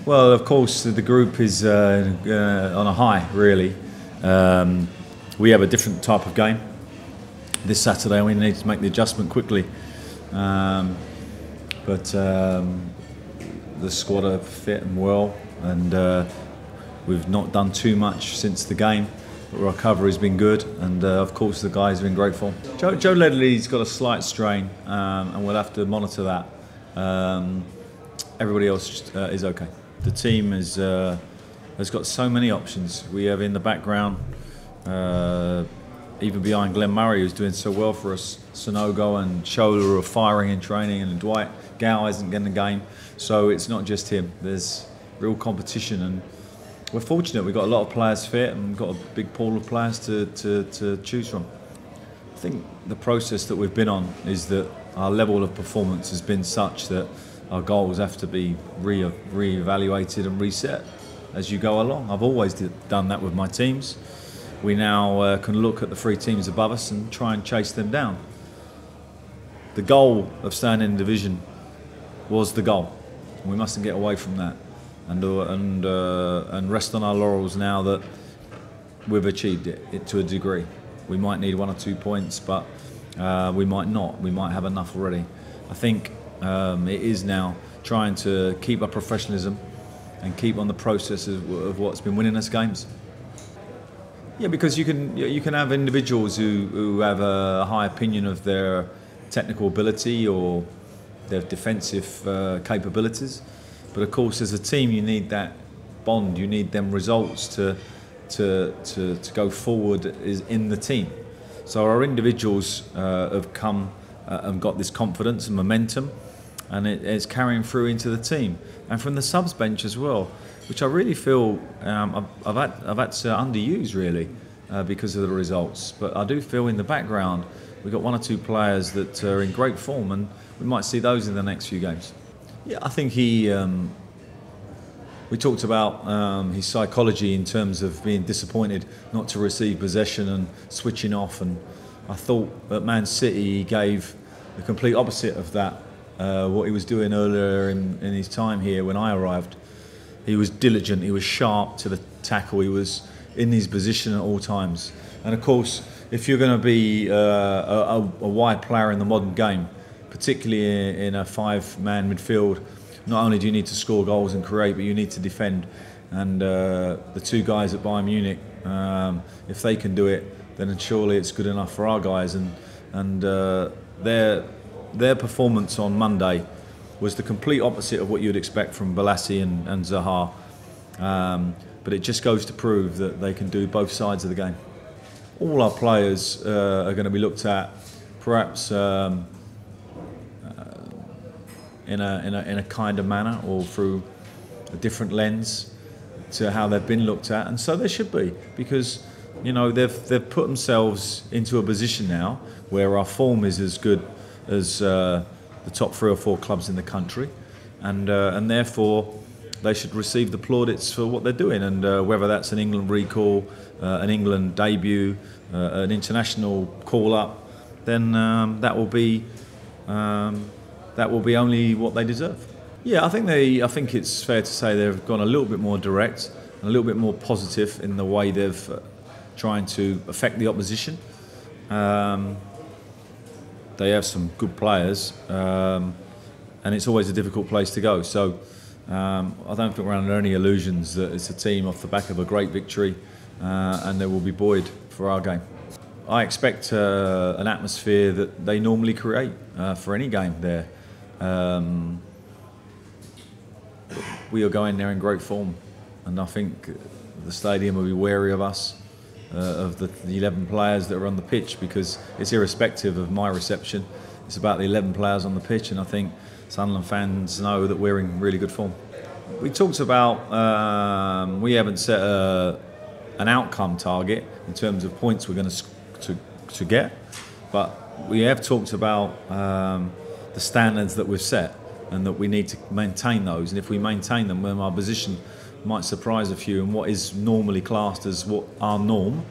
Well, of course, the group is on a high, really. We have a different type of game this Saturday, and we need to make the adjustment quickly. But the squad are fit and well, and we've not done too much since the game. But our recovery's been good, and of course the guys have been great form. Joe Ledley's got a slight strain, and we'll have to monitor that. Everybody else is okay. The team has got so many options. We have in the background, even behind Glenn Murray, who's doing so well for us, Sonogo and Shola are firing in training, and Dwight Gow isn't getting the game. So it's not just him. There's real competition, and we're fortunate. We've got a lot of players fit, and we've got a big pool of players to choose from. I think the process that we've been on is that our level of performance has been such that our goals have to be re-evaluated and reset as you go along. I've always done that with my teams. We now can look at the 3 teams above us and try and chase them down. The goal of staying in the division was the goal. We mustn't get away from that and rest on our laurels now that we've achieved it to a degree. We might need 1 or 2 points, but we might not. We might have enough already. I think it is now trying to keep our professionalism and keep on the process of what's been winning us games. Yeah, because you can have individuals who have a high opinion of their technical ability or their defensive capabilities, but of course as a team you need that bond. You need them results to go forward in the team. So our individuals have come and got this confidence and momentum, and it's carrying through into the team and from the subs bench as well, which I really feel I've had to underuse really because of the results. But I do feel in the background we've got 1 or 2 players that are in great form, and we might see those in the next few games. Yeah, I think we talked about his psychology in terms of being disappointed not to receive possession and switching off, and I thought at Man City he gave the complete opposite of that. What he was doing earlier in his time here when I arrived. He was diligent, he was sharp to the tackle, he was in his position at all times. And of course, if you're going to be a wide player in the modern game, particularly in a 5-man midfield, not only do you need to score goals and create, but you need to defend. And the 2 guys at Bayern Munich, if they can do it, then surely it's good enough for our guys. And their performance on Monday was the complete opposite of what you'd expect from Balassi and Zaha. But it just goes to prove that they can do both sides of the game. All our players are going to be looked at perhaps in a kinder manner or through a different lens to how they've been looked at, and so they should be, because you know they've put themselves into a position now where our form is as good as the top 3 or 4 clubs in the country, and therefore they should receive the plaudits for what they're doing, and whether that's an England recall, an England debut, an international call-up, then that will be only what they deserve. Yeah, I think it's fair to say they've gone a little bit more direct and a little bit more positive in the way they've trying to affect the opposition. They have some good players, and it's always a difficult place to go. So I don't think we're under any illusions that it's a team off the back of a great victory, and they will be buoyed for our game. I expect an atmosphere that they normally create for any game there. We are going there in great form, and I think the stadium will be wary of us, of the 11 players that are on the pitch, because it's irrespective of my reception. It's about the 11 players on the pitch, and I think Sunderland fans know that we're in really good form. We talked about we haven't set an outcome target in terms of points we're going to get, but we have talked about the standards that we've set and that we need to maintain those. And if we maintain them, then our position might surprise a few. And what is normally classed as what our norm,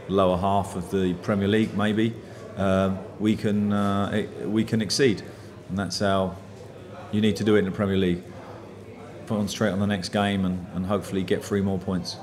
lower half of the Premier League maybe, we can exceed, and that's how you need to do it in the Premier League. concentrate on the next game and hopefully get 3 more points.